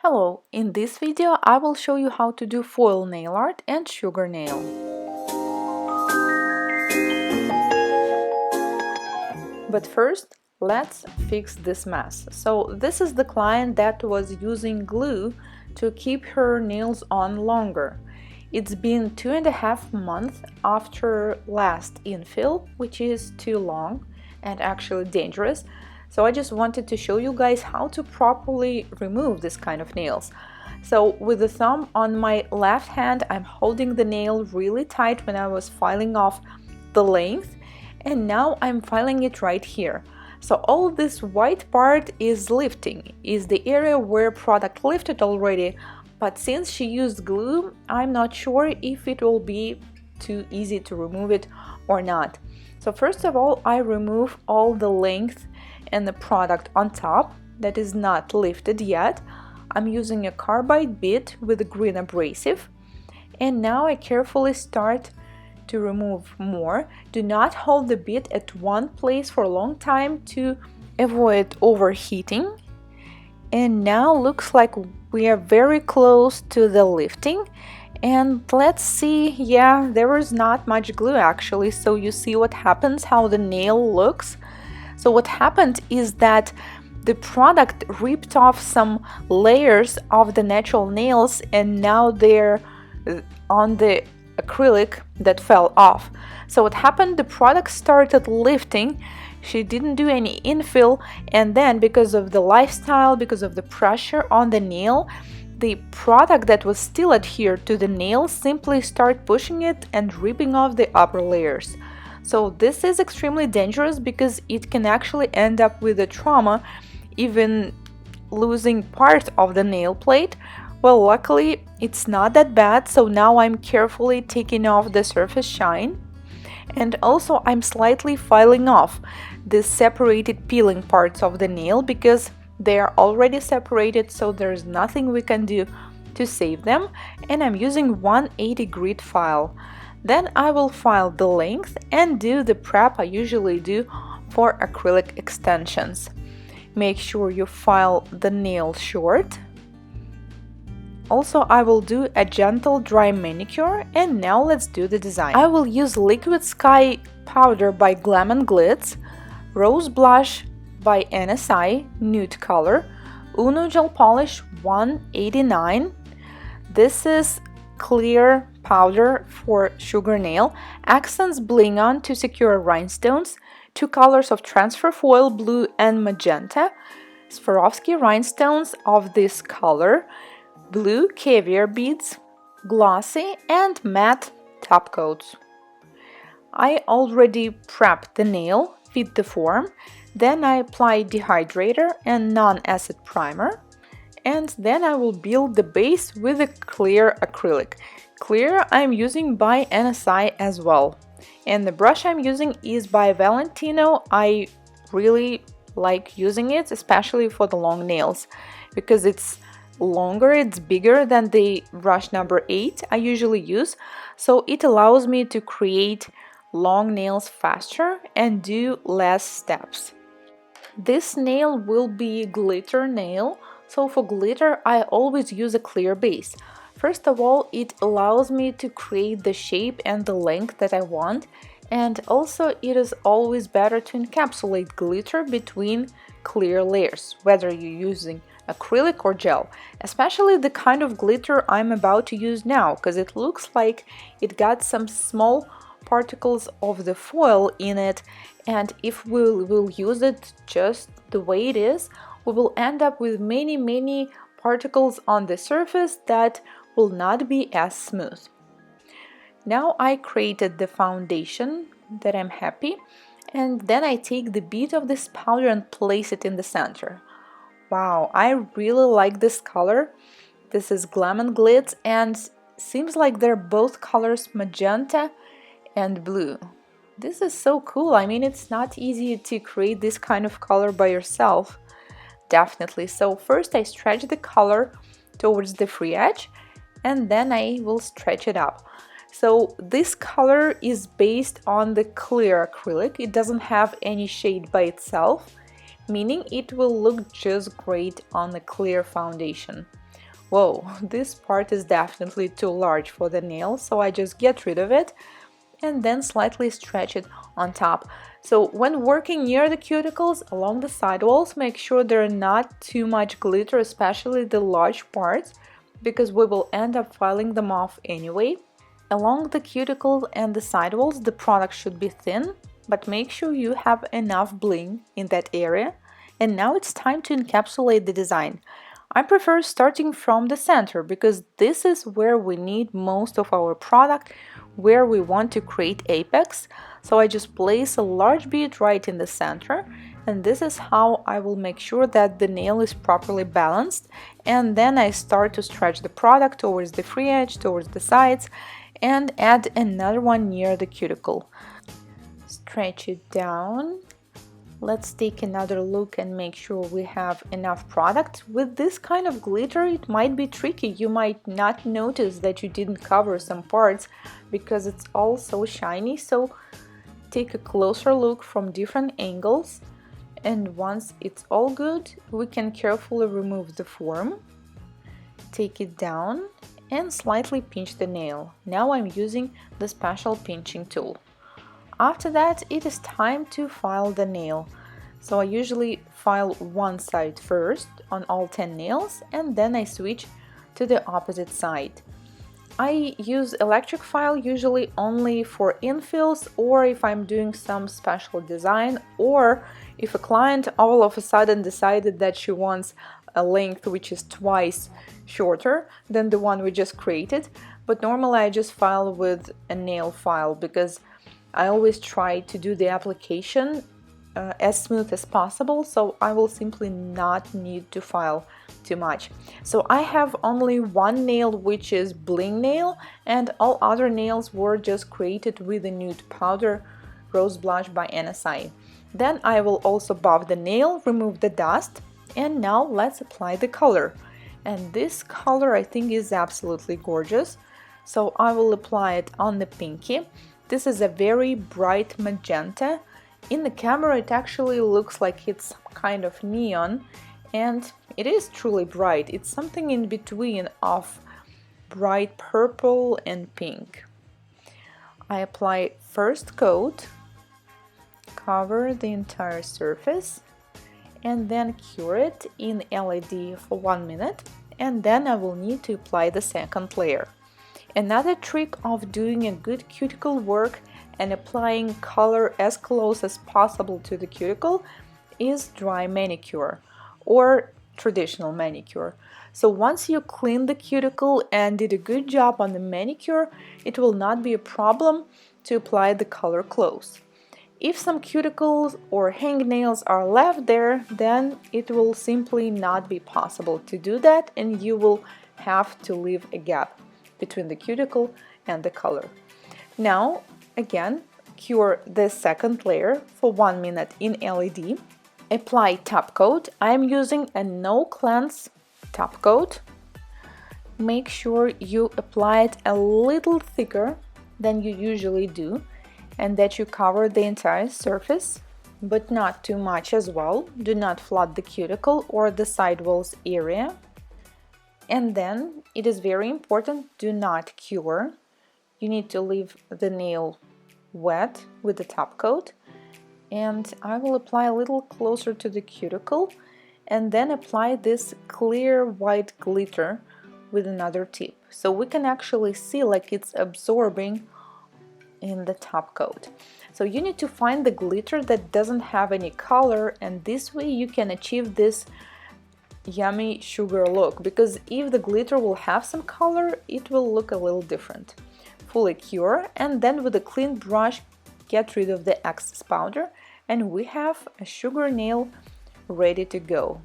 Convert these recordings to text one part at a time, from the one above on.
Hello, in this video I will show you how to do foil nail art and sugar nail. But first, let's fix this mess. So this is the client that was using glue to keep her nails on longer. It's been 2.5 months after last infill, which is too long and actually dangerous. So I just wanted to show you guys how to properly remove this kind of nails. So with the thumb on my left hand, I'm holding the nail really tight when I was filing off the length, and now I'm filing it right here. So all this white part is lifting, is the area where product lifted already, but since she used glue, I'm not sure if it will be too easy to remove it or not. So first of all, I remove all the length and the product on top that is not lifted yet. I'm using a carbide bit with a green abrasive, and now I carefully start to remove more. Do not hold the bit at one place for a long time to avoid overheating. And now looks like we are very close to the lifting, and let's see, yeah, there is not much glue actually, so you see what happens, how the nail looks. So what happened is that the product ripped off some layers of the natural nails, and now they're on the acrylic that fell off. So what happened, the product started lifting. She didn't do any infill, and then because of the lifestyle, because of the pressure on the nail, the product that was still adhered to the nail simply started pushing it and ripping off the upper layers. So this is extremely dangerous because it can actually end up with a trauma, even losing part of the nail plate. Well, luckily it's not that bad, so now I'm carefully taking off the surface shine, and also I'm slightly filing off the separated peeling parts of the nail because they are already separated, so there's nothing we can do to save them, and I'm using 180 grit file. Then I will file the length and do the prep I usually do for acrylic extensions. Make sure you file the nail short. Also, I will do a gentle dry manicure, and now let's do the design. I will use Liquid Sky Powder by Glam & Glitz, Rose Blush by NSI, nude color, Uno Gel Polish 189. This is clear powder for sugar nail, accents bling on to secure rhinestones, 2 colors of transfer foil, blue and magenta, Swarovski rhinestones of this color, blue caviar beads, glossy and matte top coats. I already prepped the nail, fit the form, then I apply dehydrator and non-acid primer, and then I will build the base with a clear acrylic. Clear I'm using by NSI as well, and the brush I'm using is by Valentino. I really like using it, especially for the long nails, because it's longer, it's bigger than the brush number 8 I usually use, so it allows me to create long nails faster and do less steps. This nail will be glitter nail, so for glitter I always use a clear base. First of all, it allows me to create the shape and the length that I want, and also it is always better to encapsulate glitter between clear layers, whether you're using acrylic or gel, especially the kind of glitter I'm about to use now, because it looks like it got some small particles of the foil in it, and if we will use it just the way it is, we will end up with many particles on the surface that will not be as smooth. Now I created the foundation that I'm happy, and then I take the bit of this powder and place it in the center. Wow, I really like this color. This is Glam & Glitz, and seems like they're both colors magenta and blue. This is so cool. I mean, it's not easy to create this kind of color by yourself, definitely. So first I stretch the color towards the free edge, and then I will stretch it up. So this color is based on the clear acrylic. It doesn't have any shade by itself, meaning it will look just great on a clear foundation. Whoa, this part is definitely too large for the nail, so I just get rid of it and then slightly stretch it on top. So when working near the cuticles along the side walls, make sure there are not too much glitter, especially the large parts, because we will end up filing them off anyway. Along the cuticle and the side walls, the product should be thin, but make sure you have enough bling in that area. And now it's time to encapsulate the design. I prefer starting from the center because this is where we need most of our product, where we want to create apex. So I just place a large bead right in the center, and this is how I will make sure that the nail is properly balanced. And then I start to stretch the product towards the free edge, towards the sides, and add another one near the cuticle. Stretch it down. Let's take another look and make sure we have enough product. With this kind of glitter, it might be tricky. You might not notice that you didn't cover some parts because it's all so shiny. So take a closer look from different angles, and once it's all good, we can carefully remove the form, take it down, and slightly pinch the nail. Now I'm using the special pinching tool. After that, it is time to file the nail. So I usually file one side first on all 10 nails, and then I switch to the opposite side. I use electric file usually only for infills, or if I'm doing some special design, or if a client all of a sudden decided that she wants a length which is twice shorter than the one we just created. But normally I just file with a nail file because I always try to do the application as smooth as possible, so I will simply not need to file too much. So I have only one nail which is bling nail, and all other nails were just created with a nude powder rose blush by NSI. Then I will also buff the nail, remove the dust, and now let's apply the color. And this color I think is absolutely gorgeous, so I will apply it on the pinky. This is a very bright magenta. In the camera it actually looks like it's kind of neon, and it is truly bright. It's something in between of bright purple and pink. I apply first coat, cover the entire surface, and then cure it in LED for 1 minute, and then I will need to apply the second layer. Another trick of doing a good cuticle work and applying color as close as possible to the cuticle is dry manicure or traditional manicure. So once you clean the cuticle and did a good job on the manicure, it will not be a problem to apply the color close. If some cuticles or hangnails are left there, then it will simply not be possible to do that, and you will have to leave a gap between the cuticle and the color. Now, again, cure the second layer for 1 minute in LED. Apply top coat. I'm using a no cleanse top coat. Make sure you apply it a little thicker than you usually do, and that you cover the entire surface, but not too much as well. Do not flood the cuticle or the sidewalls area. And then it is very important, do not cure. You need to leave the nail wet with the top coat. And I will apply a little closer to the cuticle and then apply this clear white glitter with another tip. So we can actually see like it's absorbing in the top coat. So you need to find the glitter that doesn't have any color, and this way you can achieve this yummy sugar look, because if the glitter will have some color, it will look a little different. Fully cure, and then with a clean brush get rid of the excess powder, and we have a sugar nail ready to go.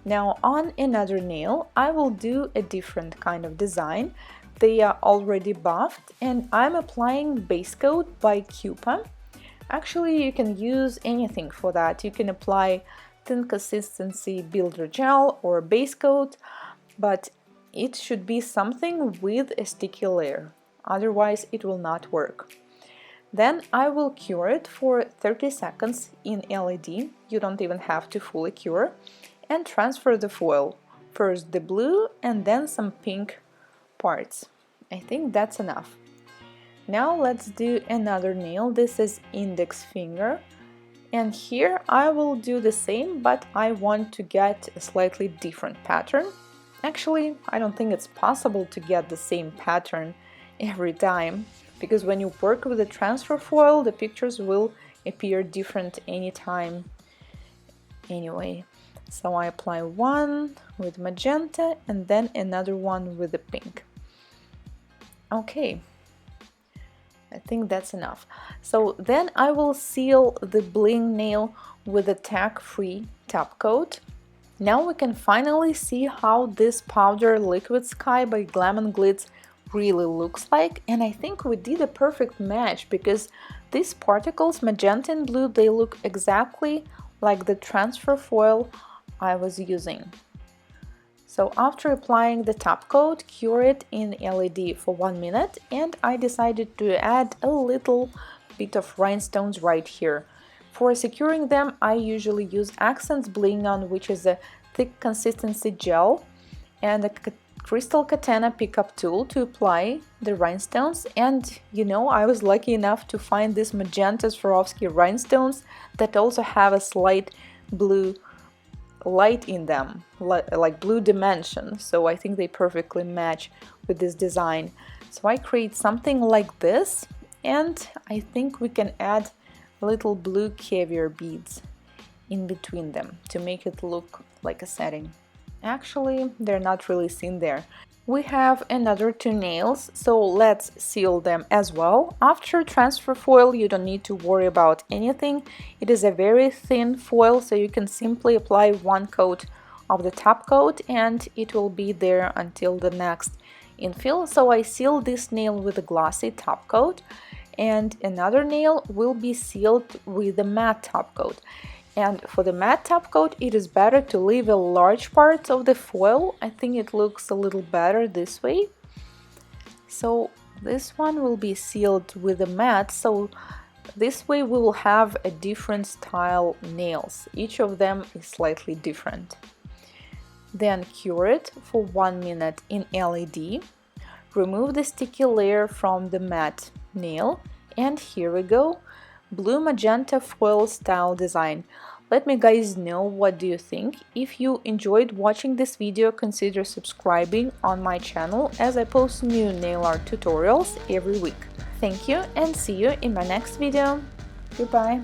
Now on another nail I will do a different kind of design. They are already buffed, and I'm applying base coat by Cupa. Actually you can use anything for that. You can apply thin consistency builder gel or base coat, but it should be something with a sticky layer, otherwise it will not work. Then I will cure it for 30 seconds in LED, you don't even have to fully cure, and transfer the foil. First the blue and then some pink parts. I think that's enough. Now let's do another nail. This is index finger. And here I will do the same, but I want to get a slightly different pattern. Actually, I don't think it's possible to get the same pattern every time, because when you work with the transfer foil, the pictures will appear different anytime. Anyway, so I apply one with magenta and then another one with the pink. Okay. I think that's enough. So then I will seal the bling nail with a tack-free top coat. Now we can finally see how this powder Liquid Sky by Glam & Glitz really looks like, and I think we did a perfect match because these particles, magenta and blue, they look exactly like the transfer foil I was using. So after applying the top coat, cure it in LED for 1 minute, and I decided to add a little bit of rhinestones right here. For securing them, I usually use Accents Bling On, which is a thick consistency gel, and a crystal katana pickup tool to apply the rhinestones. And you know, I was lucky enough to find these magenta Swarovski rhinestones that also have a slight blue light in them, like blue dimension, so I think they perfectly match with this design. So I create something like this, and I think we can add little blue caviar beads in between them to make it look like a setting. Actually, they're not really seen there. We have another 2 nails, so let's seal them as well. After transfer foil, you don't need to worry about anything. It is a very thin foil, so you can simply apply 1 coat of the top coat and it will be there until the next infill. So I seal this nail with a glossy top coat, and another nail will be sealed with a matte top coat. And for the matte top coat, it is better to leave a large part of the foil. I think it looks a little better this way. So this one will be sealed with a matte, so this way we will have a different style nails. Each of them is slightly different. Then cure it for 1 minute in LED. Remove the sticky layer from the matte nail, and here we go. Blue magenta foil style design. Let me guys know what do you think. If you enjoyed watching this video, consider subscribing on my channel as I post new nail art tutorials every week. Thank you and see you in my next video. Goodbye.